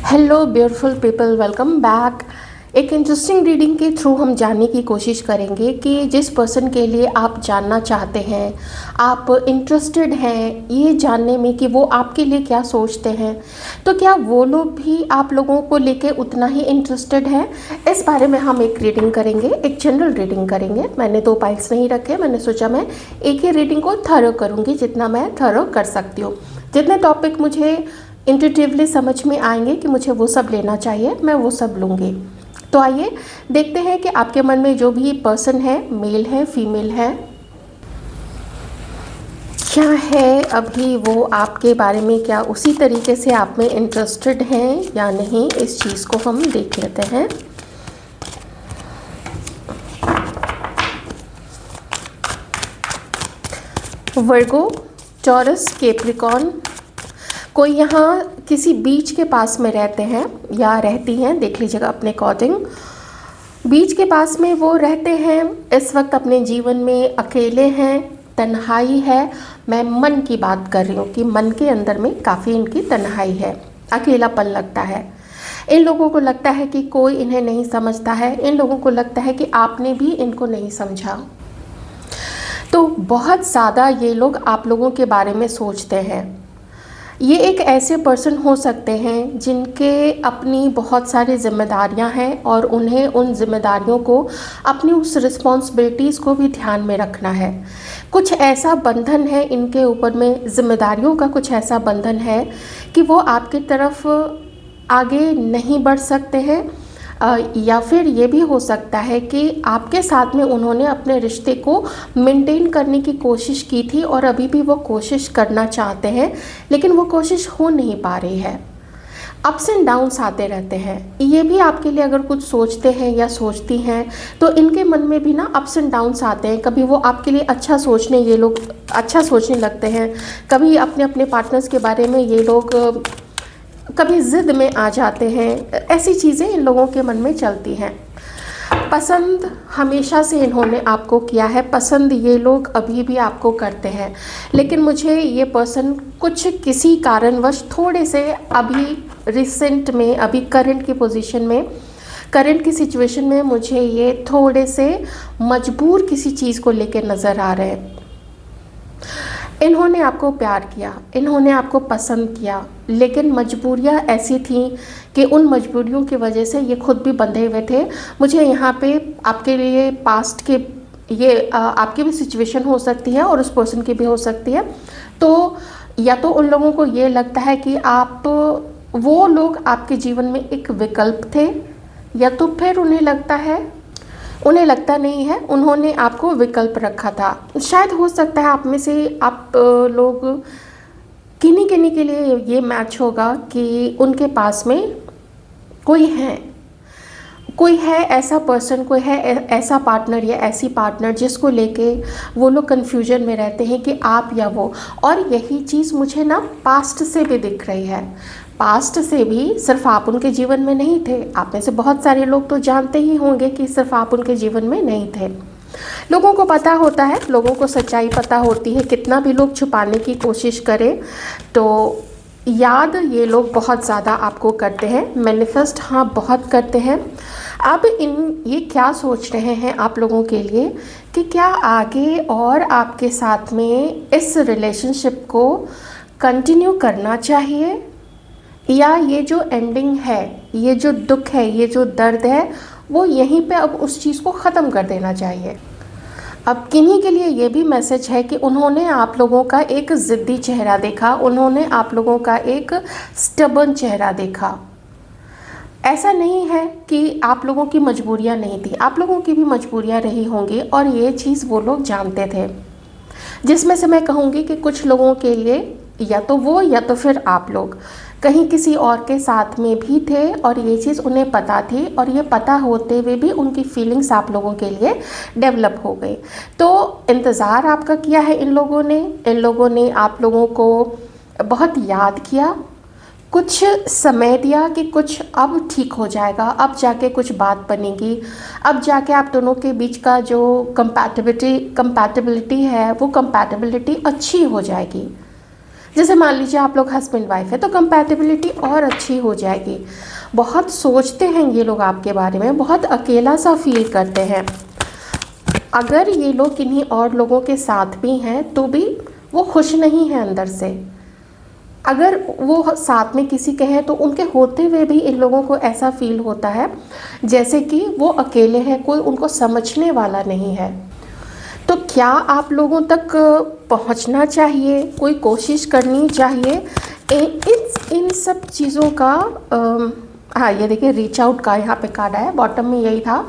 Hello beautiful people, welcome back. एक interesting reading के through हम जानने की कोशिश करेंगे कि जिस पर्सन के लिए आप जानना चाहते हैं, आप इंटरेस्टेड हैं ये जानने में कि वो आपके लिए क्या सोचते हैं, तो क्या वो लोग भी आप लोगों को लेके उतना ही इंटरेस्टेड हैं। इस बारे में हम एक रीडिंग करेंगे, एक जनरल रीडिंग करेंगे। मैंने 2 पाइल्स नहीं रखे, मैंने सोचा मैं एक ही रीडिंग को थरो करूँगी जितना मैं थरो कर सकती हूँ। जितने टॉपिक मुझे इंट्यूटिवली समझ में आएंगे कि मुझे वो सब लेना चाहिए, मैं वो सब लूँगी। तो आइए देखते हैं कि आपके मन में जो भी पर्सन है, मेल है फीमेल है, क्या है अभी वो आपके बारे में, क्या उसी तरीके से आप में इंटरेस्टेड हैं या नहीं, इस चीज़ को हम देख लेते हैं। वर्गो, टॉरस, कैप्रिकॉर्न, कोई यहाँ किसी बीच के पास में रहते हैं या रहती हैं, देख लीजिएगा अपने अकॉर्डिंग। बीच के पास में वो रहते हैं, इस वक्त अपने जीवन में अकेले हैं, तन्हाई है। मैं मन की बात कर रही हूँ कि मन के अंदर में काफ़ी इनकी तन्हाई है, अकेलापन लगता है। इन लोगों को लगता है कि कोई इन्हें नहीं समझता है, इन लोगों को लगता है कि आपने भी इनको नहीं समझा। तो बहुत ज़्यादा ये लोग आप लोगों के बारे में सोचते हैं। ये एक ऐसे पर्सन हो सकते हैं जिनके अपनी बहुत सारी जिम्मेदारियां हैं और उन्हें उन जिम्मेदारियों को, अपनी उस रिस्पॉन्सिबिलिटीज़ को भी ध्यान में रखना है। कुछ ऐसा बंधन है इनके ऊपर में, जिम्मेदारियों का कुछ ऐसा बंधन है कि वो आपकी तरफ आगे नहीं बढ़ सकते हैं। या फिर ये भी हो सकता है कि आपके साथ में उन्होंने अपने रिश्ते को मेंटेन करने की कोशिश की थी और अभी भी वो कोशिश करना चाहते हैं, लेकिन वो कोशिश हो नहीं पा रही है। अप्स एंड डाउन्स आते रहते हैं। ये भी आपके लिए अगर कुछ सोचते हैं या सोचती हैं तो इनके मन में भी ना अप्स एंड डाउन्स आते हैं। कभी वो आपके लिए अच्छा सोचने, ये लोग अच्छा सोचने लगते हैं, कभी अपने अपने पार्टनर्स के बारे में ये लोग कभी ज़िद में आ जाते हैं। ऐसी चीज़ें इन लोगों के मन में चलती हैं। पसंद हमेशा से इन्होंने आपको किया है, पसंद ये लोग अभी भी आपको करते हैं, लेकिन मुझे ये पर्सन कुछ किसी कारणवश थोड़े से अभी रिसेंट में, अभी करंट की पोजीशन में, करंट की सिचुएशन में मुझे ये थोड़े से मजबूर किसी चीज़ को लेकर नज़र आ रहे हैं। इन्होंने आपको प्यार किया, इन्होंने आपको पसंद किया, लेकिन मजबूरियाँ ऐसी थीं कि उन मजबूरियों की वजह से ये खुद भी बंधे हुए थे। मुझे यहाँ पे आपके लिए पास्ट के ये आपकी भी सिचुएशन हो सकती है और उस पर्सन की भी हो सकती है। तो या तो उन लोगों को ये लगता है कि आप, वो लोग आपके जीवन में एक विकल्प थे, या तो फिर उन्हें लगता नहीं है, उन्होंने आपको विकल्प रखा था। शायद हो सकता है आप में से आप लोग किन्हीं किन्हीं के लिए ये मैच होगा कि उनके पास में कोई है ऐसा पर्सन, कोई है ऐसा पार्टनर या ऐसी पार्टनर जिसको लेके वो लोग कन्फ्यूजन में रहते हैं कि आप या वो। और यही चीज़ मुझे ना पास्ट से भी दिख रही है। पास्ट से भी सिर्फ आप उनके जीवन में नहीं थे। आप में से बहुत सारे लोग तो जानते ही होंगे कि सिर्फ आप उनके जीवन में नहीं थे। लोगों को पता होता है, लोगों को सच्चाई पता होती है, कितना भी लोग छुपाने की कोशिश करें तो याद ये लोग बहुत ज़्यादा आपको करते हैं। मैनिफेस्ट हाँ बहुत करते हैं। अब ये क्या सोच रहे हैं आप लोगों के लिए कि क्या आगे और आपके साथ में इस रिलेशनशिप को कंटिन्यू करना चाहिए, या ये जो एंडिंग है, ये जो दुख है, ये जो दर्द है, वो यहीं पे अब उस चीज़ को ख़त्म कर देना चाहिए। अब किन्हीं के लिए ये भी मैसेज है कि उन्होंने आप लोगों का एक ज़िद्दी चेहरा देखा, उन्होंने आप लोगों का एक स्टबर्न चेहरा देखा। ऐसा नहीं है कि आप लोगों की मजबूरियां नहीं थी, आप लोगों की भी मजबूरियां रही होंगी और ये चीज़ वो लोग जानते थे। जिसमें से मैं कहूँगी कि कुछ लोगों के लिए या तो वो या तो फिर आप लोग कहीं किसी और के साथ में भी थे और ये चीज़ उन्हें पता थी, और ये पता होते हुए भी उनकी फीलिंग्स आप लोगों के लिए डेवलप हो गई। तो इंतज़ार आपका किया है इन लोगों ने आप लोगों को बहुत याद किया, कुछ समय दिया कि कुछ अब ठीक हो जाएगा, अब जाके कुछ बात बनेगी, अब जाके आप दोनों के बीच का जो कंपैटिबिलिटी है वो कंपैटिबिलिटी अच्छी हो जाएगी। जैसे मान लीजिए आप लोग हस्बैंड वाइफ है तो कंपैटिबिलिटी और अच्छी हो जाएगी। बहुत सोचते हैं ये लोग आपके बारे में, बहुत अकेला सा फील करते हैं। अगर ये लोग किन्हीं और लोगों के साथ भी हैं तो भी वो खुश नहीं है अंदर से। अगर वो साथ में किसी के हैं तो उनके होते हुए भी इन लोगों को ऐसा फील होता है जैसे कि वो अकेले हैं, कोई उनको समझने वाला नहीं है। तो क्या आप लोगों तक पहुंचना चाहिए, कोई कोशिश करनी चाहिए इन सब चीज़ों का। हाँ, ये देखिए रीच आउट का यहाँ पे कार्ड आया, बॉटम में यही था।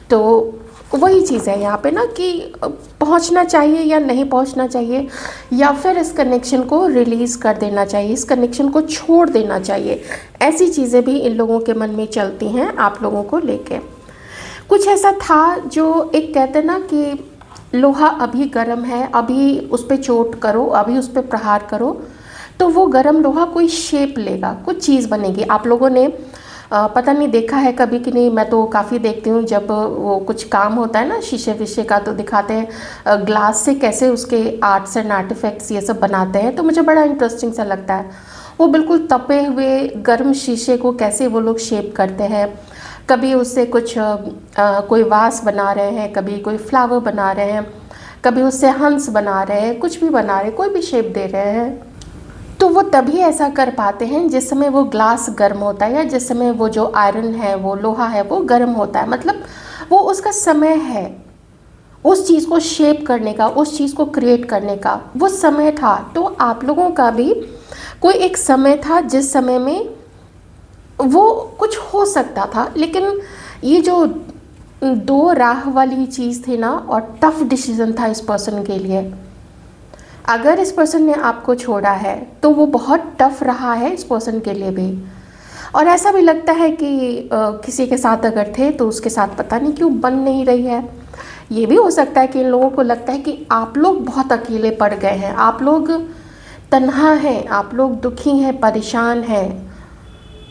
तो वही चीज़ है यहाँ पे ना कि पहुँचना चाहिए या नहीं पहुँचना चाहिए, या फिर इस कनेक्शन को रिलीज़ कर देना चाहिए, इस कनेक्शन को छोड़ देना चाहिए। ऐसी चीज़ें भी इन लोगों के मन में चलती हैं आप लोगों को लेके। कुछ ऐसा था जो एक कहते ना कि लोहा अभी गर्म है, अभी उस पर चोट करो, अभी उस पर प्रहार करो तो वो गर्म लोहा कोई शेप लेगा, कुछ चीज़ बनेगी। आप लोगों ने पता नहीं देखा है कभी कि नहीं, मैं तो काफ़ी देखती हूँ जब वो कुछ काम होता है ना शीशे विशे का, तो दिखाते हैं ग्लास से कैसे उसके आर्ट्स एंड आर्टिफैक्ट्स ये सब बनाते हैं। तो मुझे बड़ा इंटरेस्टिंग सा लगता है, वो बिल्कुल तपे हुए गर्म शीशे को कैसे वो लोग शेप करते हैं। कभी उससे कुछ कोई वास बना रहे हैं, कभी कोई फ्लावर बना रहे हैं, कभी उससे हंस बना रहे हैं, कुछ भी बना रहे हैं, कोई भी शेप दे रहे हैं। तो वो तभी ऐसा कर पाते हैं जिस समय वो ग्लास गर्म होता है, या जिस समय वो जो आयरन है, वो लोहा है, वो गर्म होता है। मतलब वो उसका समय है उस चीज़ को शेप करने का, उस चीज़ को क्रिएट करने का, वो समय था। तो आप लोगों का भी कोई एक समय था जिस समय में वो कुछ हो सकता था। लेकिन ये जो दो राह वाली चीज़ थी ना, और टफ डिसीजन था इस पर्सन के लिए। अगर इस पर्सन ने आपको छोड़ा है तो वो बहुत टफ रहा है इस पर्सन के लिए भी। और ऐसा भी लगता है कि किसी के साथ अगर थे तो उसके साथ पता नहीं क्यों बन नहीं रही है। ये भी हो सकता है कि इन लोगों को लगता है कि आप लोग बहुत अकेले पड़ गए हैं, आप लोग तन्हा हैं, आप लोग दुखी हैं, परेशान हैं,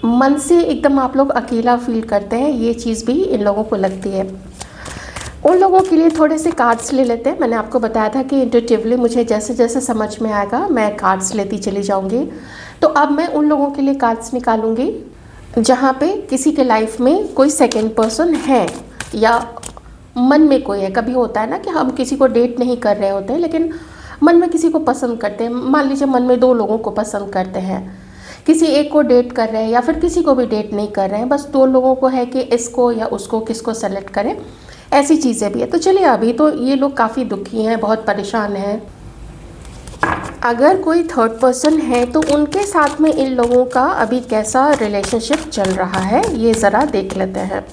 मन से एकदम आप लोग अकेला फील करते हैं। ये चीज़ भी इन लोगों को लगती है। उन लोगों के लिए थोड़े से कार्ड्स ले लेते हैं। मैंने आपको बताया था कि इंट्यूटिवली मुझे जैसे जैसे समझ में आएगा मैं कार्ड्स लेती चली जाऊंगी। तो अब मैं उन लोगों के लिए कार्ड्स निकालूंगी जहाँ पे किसी के लाइफ में कोई सेकंड पर्सन है, या मन में कोई है। कभी होता है ना कि हम किसी को डेट नहीं कर रहे होते हैं लेकिन मन में किसी को पसंद करते हैं। मान लीजिए मन में दो लोगों को पसंद करते हैं, किसी एक को डेट कर रहे हैं या फिर किसी को भी डेट नहीं कर रहे हैं, बस दो लोगों को है कि इसको या उसको किसको सेलेक्ट करें। ऐसी चीज़ें भी है। तो चलिए, अभी तो ये लोग काफ़ी दुखी हैं, बहुत परेशान हैं। अगर कोई थर्ड पर्सन है तो उनके साथ में इन लोगों का अभी कैसा रिलेशनशिप चल रहा है ये ज़रा देख लेते हैं।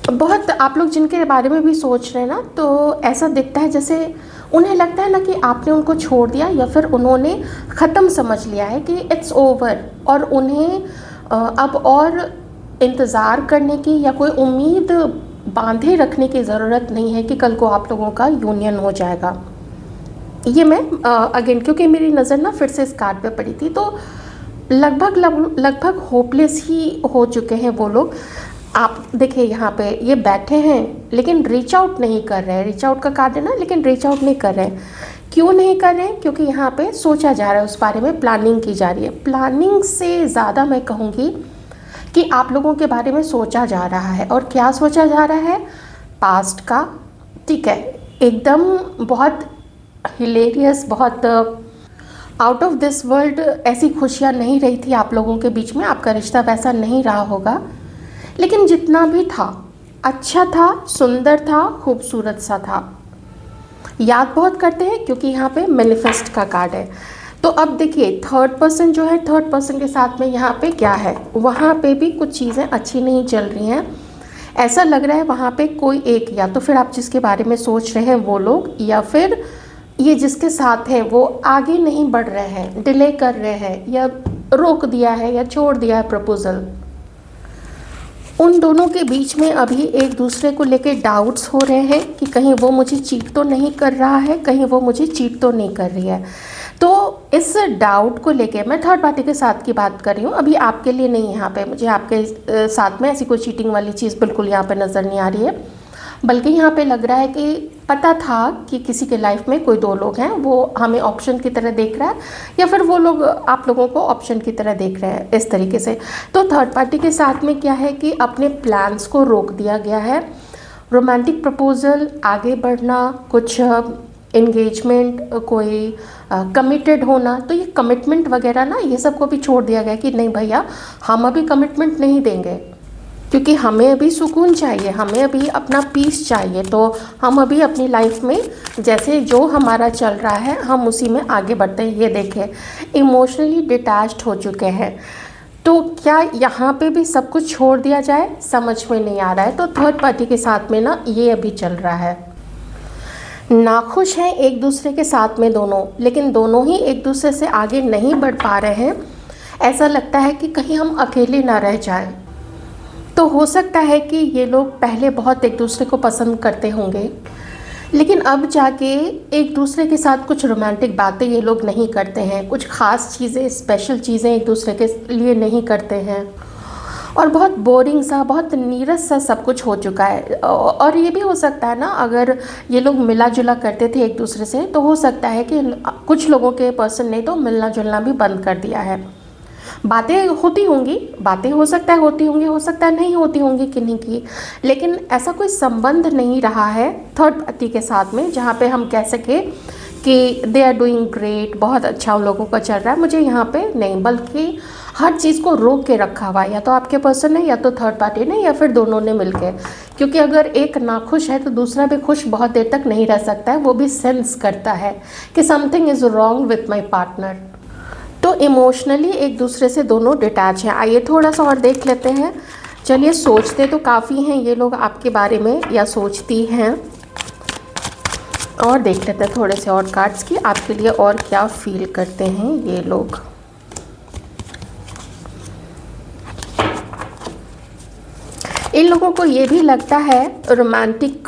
बहुत आप लोग जिनके बारे में भी सोच रहे हैं ना, तो ऐसा दिखता है जैसे उन्हें लगता है ना कि आपने उनको छोड़ दिया, या फिर उन्होंने ख़त्म समझ लिया है कि इट्स ओवर, और उन्हें अब और इंतज़ार करने की या कोई उम्मीद बांधे रखने की ज़रूरत नहीं है कि कल को आप लोगों का यूनियन हो जाएगा। ये मैं अगेन, क्योंकि मेरी नज़र ना फिर से इस कार्ड पे पड़ी थी, तो लगभग होपलेस ही हो चुके हैं वो लोग। आप देखिए यहाँ पे ये बैठे हैं लेकिन रीच आउट नहीं कर रहे हैं। रीच आउट का कार्ड है ना, लेकिन रीच आउट नहीं कर रहे हैं। क्यों नहीं कर रहे हैं? क्योंकि यहाँ पे सोचा जा रहा है, उस बारे में प्लानिंग की जा रही है। प्लानिंग से ज़्यादा मैं कहूँगी कि आप लोगों के बारे में सोचा जा रहा है। और क्या सोचा जा रहा है? पास्ट का, ठीक है, एकदम बहुत हिलेरियस, बहुत आउट ऑफ दिस वर्ल्ड ऐसी खुशियाँ नहीं रही थी आप लोगों के बीच में। आपका रिश्ता वैसा नहीं रहा होगा, लेकिन जितना भी था अच्छा था, सुंदर था, खूबसूरत सा था। याद बहुत करते हैं क्योंकि यहाँ पे मैनिफेस्ट का कार्ड है। तो अब देखिए थर्ड पर्सन जो है, थर्ड पर्सन के साथ में यहाँ पे क्या है, वहाँ पे भी कुछ चीज़ें अच्छी नहीं चल रही हैं। ऐसा लग रहा है वहाँ पे कोई एक, या तो फिर आप जिसके बारे में सोच रहे हैं वो लोग, या फिर ये जिसके साथ है वो आगे नहीं बढ़ रहे हैं, डिले कर रहे हैं, या रोक दिया है या छोड़ दिया है प्रपोज़ल। उन दोनों के बीच में अभी एक दूसरे को लेके डाउट्स हो रहे हैं कि कहीं वो मुझे चीट तो नहीं कर रहा है, कहीं वो मुझे चीट तो नहीं कर रही है। तो इस डाउट को लेके मैं थर्ड पार्टी के साथ की बात कर रही हूँ, अभी आपके लिए नहीं। यहाँ पे मुझे आपके साथ में ऐसी कोई चीटिंग वाली चीज़ बिल्कुल यहाँ पे नज़र नहीं आ रही है। बल्कि यहाँ पे लग रहा है कि पता था कि किसी के लाइफ में कोई दो लोग हैं, वो हमें ऑप्शन की तरह देख रहा है या फिर वो लोग आप लोगों को ऑप्शन की तरह देख रहे हैं, इस तरीके से। तो थर्ड पार्टी के साथ में क्या है कि अपने प्लान्स को रोक दिया गया है। रोमांटिक प्रपोजल, आगे बढ़ना, कुछ एंगेजमेंट, कोई कमिटेड होना, तो ये कमिटमेंट वगैरह ना, ये सबको भी छोड़ दिया गया कि नहीं भैया हम अभी कमिटमेंट नहीं देंगे, क्योंकि हमें अभी सुकून चाहिए, हमें अभी अपना पीस चाहिए। तो हम अभी अपनी लाइफ में जैसे जो हमारा चल रहा है हम उसी में आगे बढ़ते हैं। ये देखें, इमोशनली डिटैच्ड हो चुके हैं। तो क्या यहाँ पे भी सब कुछ छोड़ दिया जाए, समझ में नहीं आ रहा है। तो थर्ड पार्टी के साथ में ना ये अभी चल रहा है। नाखुश हैं एक दूसरे के साथ में दोनों, लेकिन दोनों ही एक दूसरे से आगे नहीं बढ़ पा रहे हैं। ऐसा लगता है कि कहीं हम अकेले ना रह जाएं। तो हो सकता है कि ये लोग पहले बहुत एक दूसरे को पसंद करते होंगे, लेकिन अब जाके एक दूसरे के साथ कुछ रोमांटिक बातें ये लोग नहीं करते हैं, कुछ ख़ास चीज़ें, स्पेशल चीज़ें एक दूसरे के लिए नहीं करते हैं, और बहुत बोरिंग सा, बहुत नीरस सा सब कुछ हो चुका है। और ये भी हो सकता है ना, अगर ये लोग मिला जुला करते थे एक दूसरे से, तो हो सकता है कि कुछ लोगों के पर्सन ने तो मिलना जुलना भी बंद कर दिया है। बातें होती होंगी, बातें हो सकता है होती होंगी, हो सकता है नहीं होती होंगी किन्हीं की, लेकिन ऐसा कोई संबंध नहीं रहा है थर्ड पार्टी के साथ में जहाँ पे हम कह सके कि दे आर डूइंग ग्रेट, बहुत अच्छा उन लोगों का चल रहा है। मुझे यहाँ पे नहीं, बल्कि हर चीज़ को रोक के रखा हुआ है, या तो आपके पर्सन ने, या तो थर्ड पार्टी ने, या फिर दोनों ने मिलके। क्योंकि अगर एक नाखुश है तो दूसरा भी खुश बहुत देर तक नहीं रह सकता है, वो भी सेंस करता है कि something is wrong with my partner. तो इमोशनली एक दूसरे से दोनों डिटैच हैं। आइए थोड़ा सा और देख लेते हैं। चलिए, सोचते तो काफ़ी हैं ये लोग आपके बारे में, या सोचती हैं, और देख लेते हैं थोड़े से और कार्ड्स की आपके लिए और क्या फील करते हैं ये लोग। इन लोगों को ये भी लगता है रोमांटिक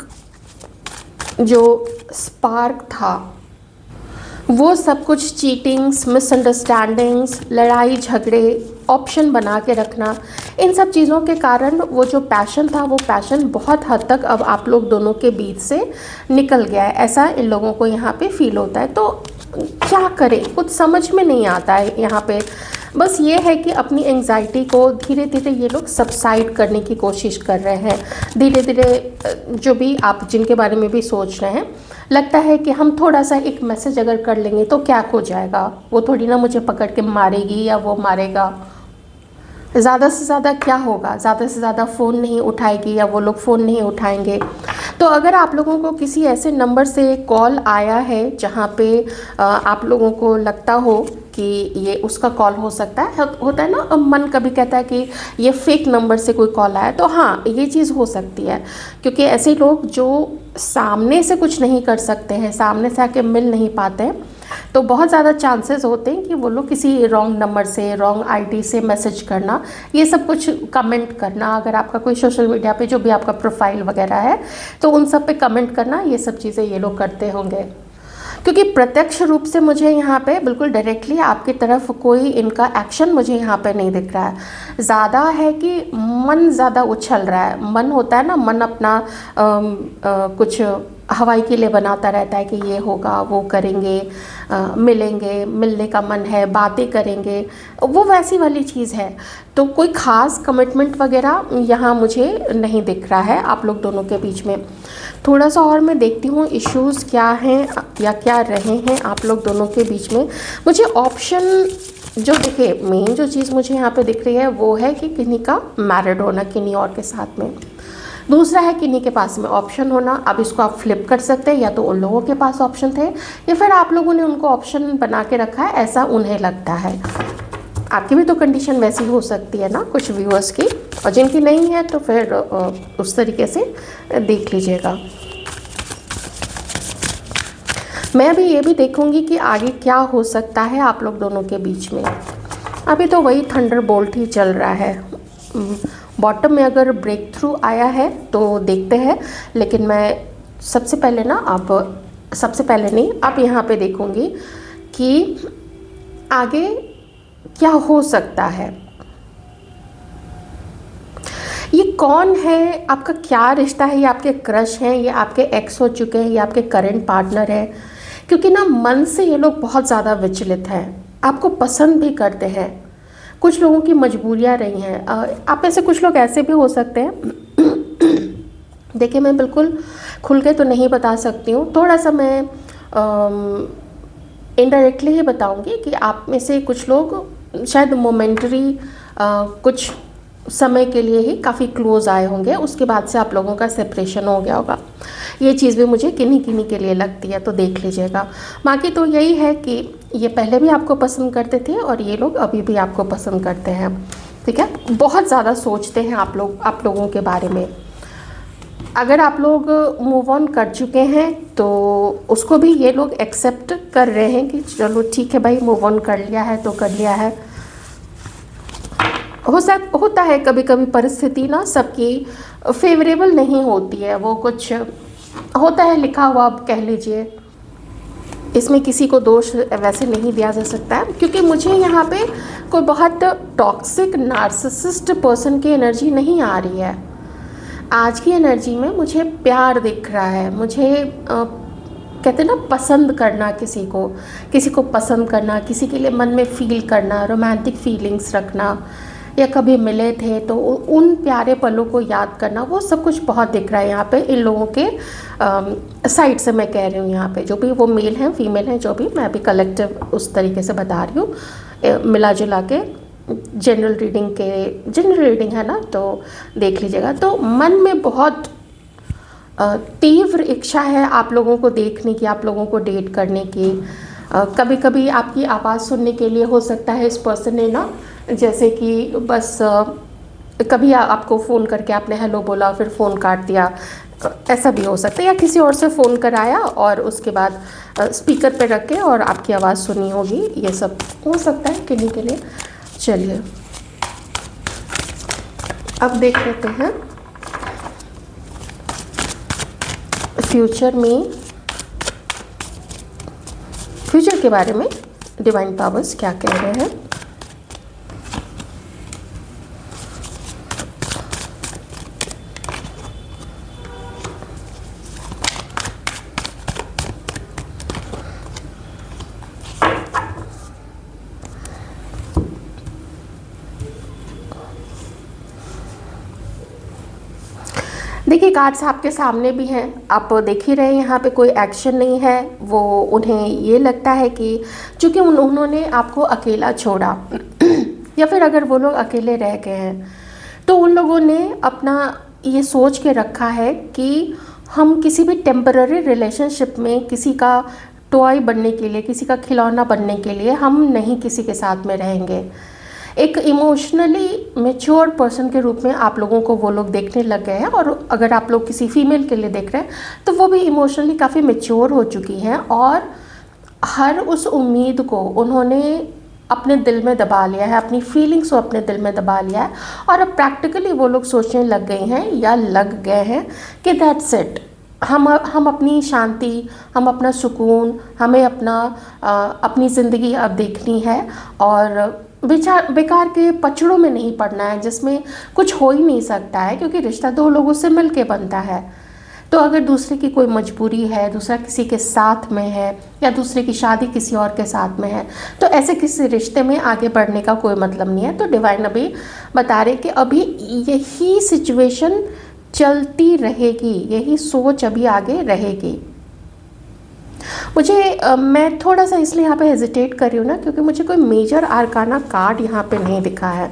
जो स्पार्क था वो सब कुछ चीटिंग्स, मिसअंडरस्टैंडिंग्स, लड़ाई झगड़े, ऑप्शन बना के रखना, इन सब चीज़ों के कारण वो जो पैशन था, वो पैशन बहुत हद तक अब आप लोग दोनों के बीच से निकल गया है, ऐसा इन लोगों को यहाँ पे फील होता है। तो क्या करें, कुछ समझ में नहीं आता है यहाँ पे। बस ये है कि अपनी एंग्जाइटी को धीरे धीरे ये लोग सबसाइड करने की कोशिश कर रहे हैं। धीरे धीरे जो भी आप जिनके बारे में भी सोच रहे हैं, लगता है कि हम थोड़ा सा एक मैसेज अगर कर लेंगे तो क्या हो जाएगा, वो थोड़ी ना मुझे पकड़ के मारेगी या वो मारेगा, ज़्यादा से ज़्यादा क्या होगा, ज़्यादा से ज़्यादा फ़ोन नहीं उठाएगी या वो लोग फ़ोन नहीं उठाएंगे। तो अगर आप लोगों को किसी ऐसे नंबर से कॉल आया है जहाँ पे आप लोगों को लगता हो कि ये उसका कॉल हो सकता है, होता है ना, मन कभी कहता है कि ये फेक नंबर से कोई कॉल आया, तो हाँ ये चीज़ हो सकती है। क्योंकि ऐसे लोग जो सामने से कुछ नहीं कर सकते हैं, सामने से आके मिल नहीं पाते हैं, तो बहुत ज़्यादा चांसेस होते हैं कि वो लोग किसी रॉन्ग नंबर से, रॉन्ग आईडी से मैसेज करना, ये सब कुछ कमेंट करना, अगर आपका कोई सोशल मीडिया पे जो भी आपका प्रोफाइल वगैरह है तो उन सब पे कमेंट करना, ये सब चीज़ें ये लोग करते होंगे। क्योंकि प्रत्यक्ष रूप से मुझे यहाँ पे बिल्कुल डायरेक्टली आपकी तरफ कोई इनका एक्शन मुझे यहाँ पे नहीं दिख रहा है। ज़्यादा है कि मन ज़्यादा उछल रहा है। मन होता है ना, मन अपना कुछ हवाई के लिए बनाता रहता है कि ये होगा, वो करेंगे, मिलेंगे, मिलने का मन है, बातें करेंगे, वो वैसी वाली चीज़ है। तो कोई ख़ास कमिटमेंट वगैरह यहाँ मुझे नहीं दिख रहा है आप लोग दोनों के बीच में। थोड़ा सा और मैं देखती हूँ इश्यूज़ क्या हैं या क्या रहे हैं आप लोग दोनों के बीच में। मुझे ऑप्शन जो दिखे, मेन जो चीज़ मुझे यहाँ पे दिख रही है वो है कि किन्हीं का मैरिड होना किन्हीं और के साथ में। दूसरा है किन्हीं के पास में ऑप्शन होना। अब इसको आप फ्लिप कर सकते हैं, या तो उन लोगों के पास ऑप्शन थे या फिर आप लोगों ने उनको ऑप्शन बना के रखा है, ऐसा उन्हें लगता है। आपकी भी तो कंडीशन वैसी हो सकती है ना कुछ व्यूअर्स की, और जिनकी नहीं है तो फिर उस तरीके से देख लीजिएगा। मैं अभी ये भी देखूंगी कि आगे क्या हो सकता है आप लोग दोनों के बीच में। अभी तो वही थंडरबोल्ट ही चल रहा है। बॉटम में अगर ब्रेक थ्रू आया है तो देखते हैं, लेकिन मैं सबसे पहले ना, अब सबसे पहले नहीं, अब यहाँ पे देखूंगी कि आगे क्या हो सकता है। ये कौन है, आपका क्या रिश्ता है, ये आपके क्रश हैं, ये आपके एक्स हो चुके हैं, ये आपके करंट पार्टनर हैं। क्योंकि ना मन से ये लोग बहुत ज़्यादा विचलित हैं, आपको पसंद भी करते हैं। कुछ लोगों की मजबूरियाँ रही हैं। आप में से कुछ लोग ऐसे भी हो सकते हैं। देखिए, मैं बिल्कुल खुल के तो नहीं बता सकती हूँ, थोड़ा सा मैं इनडायरेक्टली ही बताऊँगी कि आप में से कुछ लोग शायद मोमेंटरी कुछ समय के लिए ही काफ़ी क्लोज आए होंगे, उसके बाद से आप लोगों का सेपरेशन हो गया होगा। ये चीज़ भी मुझे किन्हीं किन्हीं के लिए लगती है, तो देख लीजिएगा। बाकी तो यही है कि ये पहले भी आपको पसंद करते थे और ये लोग अभी भी आपको पसंद करते हैं। ठीक है, बहुत ज़्यादा सोचते हैं आप लोगों के बारे में। अगर आप लोग मूव ऑन कर चुके हैं तो उसको भी ये लोग एक्सेप्ट कर रहे हैं कि चलो ठीक है भाई, मूव ऑन कर लिया है तो कर लिया है। होता है कभी कभी परिस्थिति ना सबकी फेवरेबल नहीं होती है, वो कुछ होता है लिखा हुआ, आप कह लीजिए। इसमें किसी को दोष वैसे नहीं दिया जा सकता है, क्योंकि मुझे यहाँ पे कोई बहुत टॉक्सिक नार्सिसिस्ट पर्सन की एनर्जी नहीं आ रही है। आज की एनर्जी में मुझे प्यार दिख रहा है, मुझे कहते हैं ना पसंद करना, किसी को पसंद करना, किसी के लिए मन में फील करना, रोमांटिक फीलिंग्स रखना, या कभी मिले थे तो उन प्यारे पलों को याद करना, वो सब कुछ बहुत दिख रहा है यहाँ पे इन लोगों के साइड से। मैं कह रही हूँ यहाँ पे जो भी वो मेल हैं फीमेल हैं, जो भी, मैं अभी कलेक्टिव उस तरीके से बता रही हूँ, मिला जुला के जनरल रीडिंग है ना, तो देख लीजिएगा। तो मन में बहुत तीव्र इच्छा है आप लोगों को देखने की, आप लोगों को डेट करने की। कभी कभी आपकी आवाज़ सुनने के लिए हो सकता है इस पर्सन ने ना, जैसे कि बस कभी आपको फ़ोन करके आपने हेलो बोला, फिर फ़ोन काट दिया, ऐसा भी हो सकता है। या किसी और से फ़ोन कराया और उसके बाद स्पीकर पे रख के और आपकी आवाज़ सुनी होगी, ये सब हो सकता है किन्हीं के लिए। चलिए अब देख लेते हैं फ्यूचर के बारे में डिवाइन पावर्स क्या कह रहे हैं। देखिए, कार्ड्स आपके सामने भी हैं, आप देख ही रहे हैं, यहाँ पे कोई एक्शन नहीं है। वो उन्हें ये लगता है कि चूँकि उन्होंने आपको अकेला छोड़ा या फिर अगर वो लोग अकेले रह गए हैं तो उन लोगों ने अपना ये सोच के रखा है कि हम किसी भी टेम्पररी रिलेशनशिप में किसी का टॉय बनने के लिए, किसी का खिलौना बनने के लिए हम नहीं किसी के साथ में रहेंगे। एक इमोशनली मैच्योर पर्सन के रूप में आप लोगों को वो लोग देखने लग गए हैं। और अगर आप लोग किसी फीमेल के लिए देख रहे हैं तो वो भी इमोशनली काफ़ी मैच्योर हो चुकी हैं और हर उस उम्मीद को उन्होंने अपने दिल में दबा लिया है, अपनी फीलिंग्स को अपने दिल में दबा लिया है। और अब प्रैक्टिकली वो लोग सोचने लग गए हैं या लग गए हैं कि दैट्स इट, हम अपनी शांति, हम अपना सुकून, हमें अपनी ज़िंदगी अब देखनी है और बेकार के पचड़ों में नहीं पड़ना है जिसमें कुछ हो ही नहीं सकता है, क्योंकि रिश्ता दो लोगों से मिल के बनता है। तो अगर दूसरे की कोई मजबूरी है, दूसरा किसी के साथ में है या दूसरे की शादी किसी और के साथ में है, तो ऐसे किसी रिश्ते में आगे बढ़ने का कोई मतलब नहीं है। तो डिवाइन अभी बता रहे कि अभी यही सिचुएशन चलती रहेगी, यही सोच अभी आगे रहेगी। मैं थोड़ा सा इसलिए यहाँ पे हेजिटेट कर रही हूँ ना, क्योंकि मुझे कोई मेजर आर्काना कार्ड यहाँ पे नहीं दिखा है।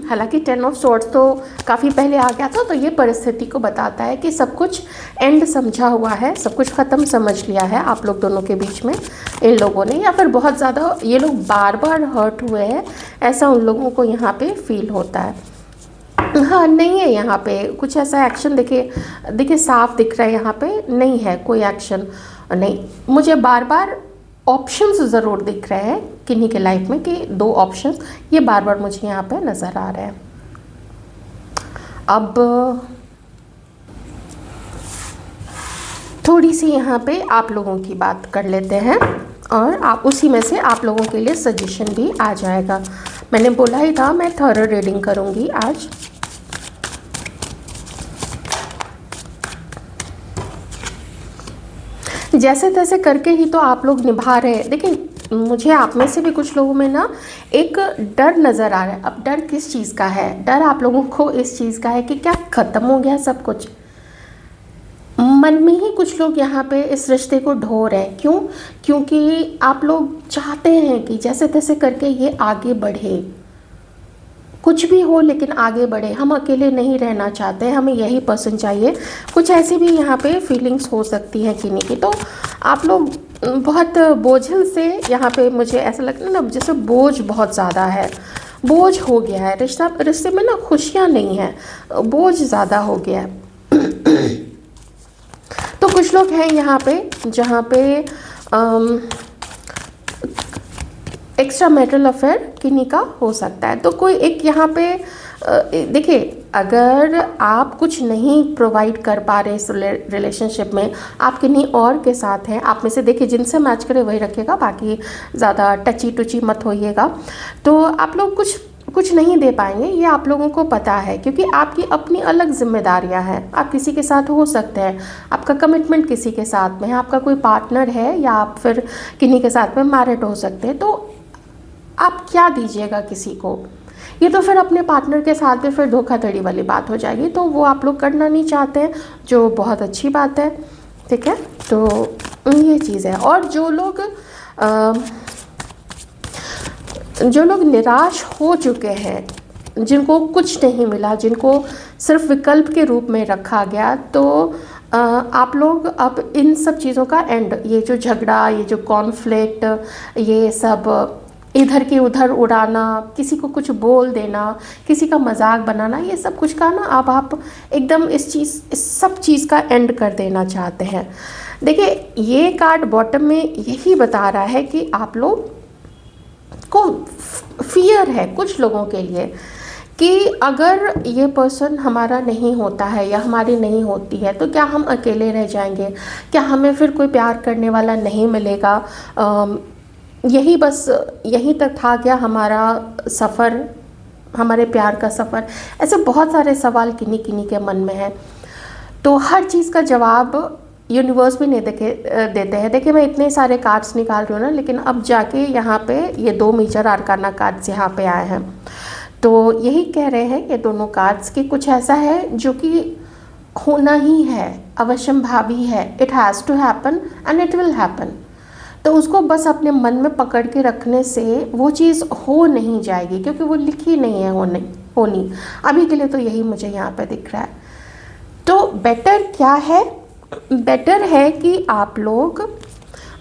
हालांकि 10 ऑफ स्वॉर्ड्स तो काफ़ी पहले आ गया था, तो ये परिस्थिति को बताता है कि सब कुछ एंड समझा हुआ है, सब कुछ ख़त्म समझ लिया है आप लोग दोनों के बीच में, इन लोगों ने। या फिर बहुत ज़्यादा ये लोग बार बार हर्ट हुए हैं, ऐसा उन लोगों को यहाँ पे फील होता है। हाँ, नहीं है यहाँ पे कुछ ऐसा एक्शन। देखिए साफ दिख रहा है, यहाँ पे नहीं है कोई एक्शन नहीं। मुझे बार बार ऑप्शंस ज़रूर दिख रहे हैं किन्हीं के लाइफ में, कि 2 ऑप्शंस ये बार बार मुझे यहाँ पे नज़र आ रहे हैं। अब थोड़ी सी यहाँ पे आप लोगों की बात कर लेते हैं और आप उसी में से आप लोगों के लिए सजेशन भी आ जाएगा। मैंने बोला ही था मैं थॉरो रीडिंग करूँगी आज। जैसे तैसे करके ही तो आप लोग निभा रहे हैं। देखिए, मुझे आप में से भी कुछ लोगों में ना एक डर नज़र आ रहा है। अब डर किस चीज़ का है? डर आप लोगों को इस चीज़ का है कि क्या ख़त्म हो गया सब कुछ। मन में ही कुछ लोग यहाँ पे इस रिश्ते को ढो रहे हैं। क्यों? क्योंकि आप लोग चाहते हैं कि जैसे तैसे करके ये आगे बढ़े, कुछ भी हो लेकिन आगे बढ़े। हम अकेले नहीं रहना चाहते, हमें यही पर्सन चाहिए। कुछ ऐसी भी यहाँ पे फीलिंग्स हो सकती हैं किन्हीं की। तो आप लोग बहुत बोझिल से यहाँ पे, मुझे ऐसा लगता है ना जैसे बोझ बहुत ज़्यादा है, बोझ हो गया है रिश्ते में ना, खुशियाँ नहीं है, बोझ ज़्यादा हो गया है। तो कुछ लोग हैं यहाँ पे जहाँ पे एक्स्ट्रा मैरिटल अफेयर किन्हीं का हो सकता है। तो कोई एक यहाँ पे देखिए, अगर आप कुछ नहीं प्रोवाइड कर पा रहे इस रिलेशनशिप में, आप किन्हीं और के साथ हैं, आप में से देखिए जिनसे मैच करे वही रखिएगा, बाकी ज़्यादा टची टुची मत होइएगा। तो आप लोग कुछ नहीं दे पाएंगे, ये आप लोगों को पता है, क्योंकि आपकी अपनी अलग जिम्मेदारियां हैं। आप किसी के साथ हो सकते हैं, आपका कमिटमेंट किसी के साथ में है, आपका कोई पार्टनर है, या आप फिर किन्हीं के साथ में मैरिड हो सकते हैं। तो आप क्या दीजिएगा किसी को? ये तो फिर अपने पार्टनर के साथ भी फिर धोखाधड़ी वाली बात हो जाएगी, तो वो आप लोग करना नहीं चाहते हैं, जो बहुत अच्छी बात है। ठीक है, तो ये चीज़ है। और जो लोग निराश हो चुके हैं, जिनको कुछ नहीं मिला, जिनको सिर्फ विकल्प के रूप में रखा गया, तो आप लोग अब इन सब चीज़ों का एंड, ये जो झगड़ा, ये जो कॉन्फ्लिक्ट, ये सब इधर की उधर उड़ाना, किसी को कुछ बोल देना, किसी का मजाक बनाना, ये सब कुछ का ना अब आप एकदम इस सब चीज़ का एंड कर देना चाहते हैं। देखिए, ये कार्ड बॉटम में यही बता रहा है कि आप लोग को फियर है कुछ लोगों के लिए कि अगर ये पर्सन हमारा नहीं होता है या हमारी नहीं होती है तो क्या हम अकेले रह जाएंगे, क्या हमें फिर कोई प्यार करने वाला नहीं मिलेगा, यहीं तक था क्या हमारा सफ़र, हमारे प्यार का सफ़र। ऐसे बहुत सारे सवाल किन्हीं किन्हीं के मन में है। तो हर चीज़ का जवाब यूनिवर्स भी नहीं देते हैं। देखिए, मैं इतने सारे कार्ड्स निकाल रही हूँ ना, लेकिन अब जाके यहाँ पे ये 2 मेजर आर्काना कार्ड्स यहाँ पे आए हैं। तो यही कह रहे हैं ये दोनों कार्ड्स कि कुछ ऐसा है जो कि होना ही है, अवश्यंभावी है, it has to happen and it will happen. तो उसको बस अपने मन में पकड़ के रखने से वो चीज़ हो नहीं जाएगी, क्योंकि वो लिखी नहीं है होनी। अभी के लिए तो यही मुझे यहाँ पे दिख रहा है। तो बेटर क्या है? बेटर है कि आप लोग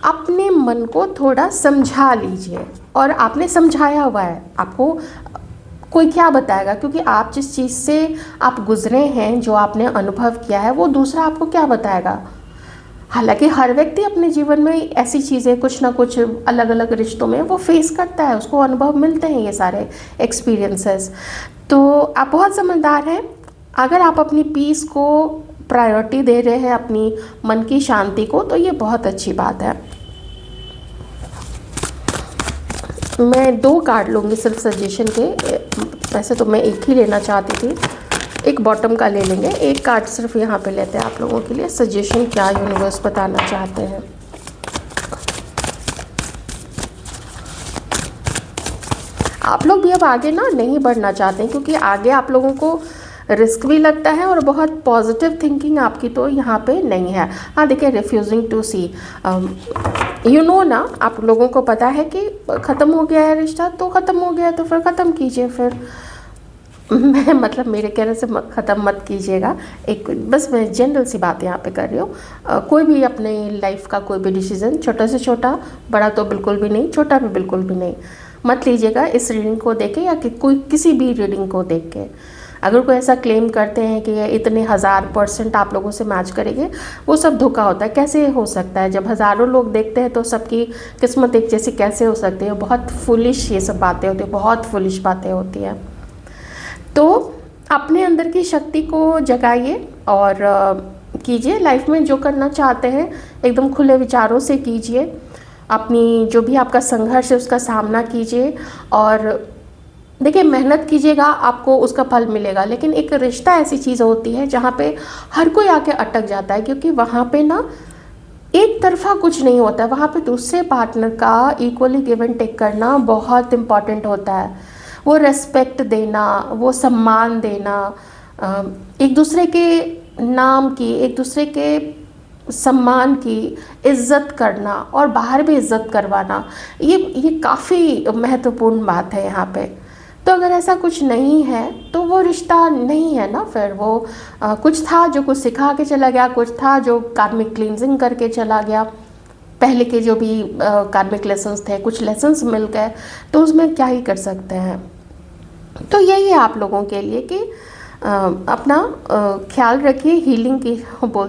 अपने मन को थोड़ा समझा लीजिए, और आपने समझाया हुआ है, आपको कोई क्या बताएगा, क्योंकि आप जिस चीज़ से आप गुजरे हैं, जो आपने अनुभव किया है, वो दूसरा आपको क्या बताएगा। हालांकि हर व्यक्ति अपने जीवन में ऐसी चीज़ें कुछ ना कुछ अलग अलग रिश्तों में वो फेस करता है, उसको अनुभव मिलते हैं, ये सारे एक्सपीरियंसेस। तो आप बहुत समझदार हैं। अगर आप अपनी पीस को प्रायोरिटी दे रहे हैं, अपनी मन की शांति को, तो ये बहुत अच्छी बात है। मैं 2 कार्ड लूँगी सिर्फ सजेशन के, वैसे तो मैं एक ही लेना चाहती थी, एक बॉटम का ले लेंगे, एक कार्ड सिर्फ यहाँ पे लेते हैं आप लोगों के लिए, सजेशन क्या यूनिवर्स बताना चाहते हैं। आप लोग भी अब आगे ना नहीं बढ़ना चाहते हैं, क्योंकि आगे आप लोगों को रिस्क भी लगता है और बहुत पॉजिटिव थिंकिंग आपकी तो यहाँ पे नहीं है। हाँ देखिए, रिफ्यूजिंग टू सी, ना आप लोगों को पता है कि ख़त्म हो गया है रिश्ता, तो ख़त्म हो गया तो फिर ख़त्म कीजिए। फिर मैं मतलब मेरे कहने से ख़त्म मत कीजिएगा, एक बस मैं जनरल सी बात यहाँ पे कर रही हूँ। कोई भी अपने लाइफ का कोई भी डिसीज़न, छोटा से छोटा, बड़ा तो बिल्कुल भी नहीं, छोटा भी बिल्कुल भी नहीं, मत लीजिएगा इस रीडिंग को देख के या कोई किसी भी रीडिंग को देख के। अगर कोई ऐसा क्लेम करते हैं कि ये इतने 1000% आप लोगों से मैच करेंगे, वो सब धोखा होता है। कैसे हो सकता है? जब हज़ारों लोग देखते हैं तो सबकी किस्मत एक जैसी कैसे हो सकती है? बहुत फुलिश ये सब बातें होती हैं, बहुत फुलिश बातें होती हैं। तो अपने अंदर की शक्ति को जगाइए और कीजिए, लाइफ में जो करना चाहते हैं एकदम खुले विचारों से कीजिए, अपनी जो भी आपका संघर्ष है उसका सामना कीजिए। और देखिए, मेहनत कीजिएगा, आपको उसका फल मिलेगा। लेकिन एक रिश्ता ऐसी चीज़ होती है जहाँ पे हर कोई आके अटक जाता है, क्योंकि वहाँ पे ना एक तरफा कुछ नहीं होता है, वहाँ पे दूसरे पार्टनर का इक्वली गिव एंड टेक करना बहुत इम्पॉर्टेंट होता है। वो रेस्पेक्ट देना, वो सम्मान देना, एक दूसरे के नाम की, एक दूसरे के सम्मान की इज्जत करना और बाहर भी इज्जत करवाना, ये काफ़ी महत्वपूर्ण बात है यहाँ पे। तो अगर ऐसा कुछ नहीं है तो वो रिश्ता नहीं है ना, फिर वो कुछ था जो कुछ सिखा के चला गया, कुछ था जो कार्मिक क्लींजिंग करके चला गया, पहले के जो भी कार्मिक लेसन्स थे, कुछ लेसन्स मिल गए, तो उसमें क्या ही कर सकते हैं। तो यही है आप लोगों के लिए कि अपना ख्याल रखिए। हीलिंग की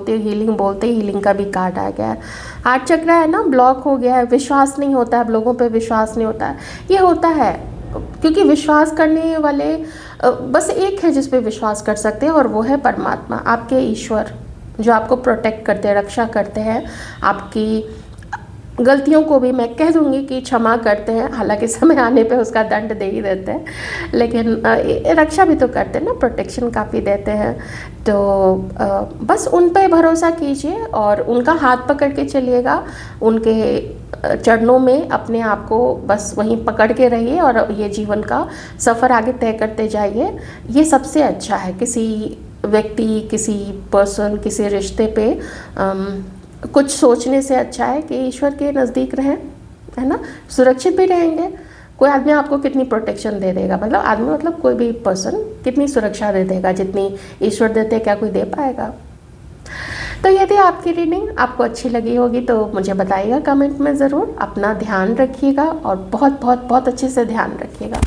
हीलिंग बोलते हीलिंग का भी कार्ड आ गया है। हार्ट चक्र है ना, ब्लॉक हो गया है, विश्वास नहीं होता है, अब लोगों पे विश्वास नहीं होता है। ये होता है क्योंकि विश्वास करने वाले बस एक है जिस पे विश्वास कर सकते हैं, और वो है परमात्मा, आपके ईश्वर, जो आपको प्रोटेक्ट करते हैं, रक्षा करते हैं, आपकी गलतियों को भी मैं कह दूंगी कि क्षमा करते हैं, हालांकि समय आने पे उसका दंड दे ही देते हैं, लेकिन रक्षा भी तो करते हैं ना, प्रोटेक्शन काफ़ी देते हैं। तो बस उन पे भरोसा कीजिए और उनका हाथ पकड़ के चलिएगा, उनके चरणों में अपने आप को बस वहीं पकड़ के रहिए और ये जीवन का सफ़र आगे तय करते जाइए। ये सबसे अच्छा है। किसी व्यक्ति, किसी पर्सन, किसी रिश्ते पे कुछ सोचने से अच्छा है कि ईश्वर के नज़दीक रहें, है ना, सुरक्षित भी रहेंगे। कोई आदमी आपको कितनी प्रोटेक्शन दे देगा, मतलब आदमी मतलब कोई भी पर्सन कितनी सुरक्षा दे देगा, जितनी ईश्वर देते क्या कोई दे पाएगा। तो यदि आपकी रीडिंग आपको अच्छी लगी होगी तो मुझे बताइएगा कमेंट में ज़रूर। अपना ध्यान रखिएगा और बहुत बहुत बहुत अच्छे से ध्यान रखिएगा।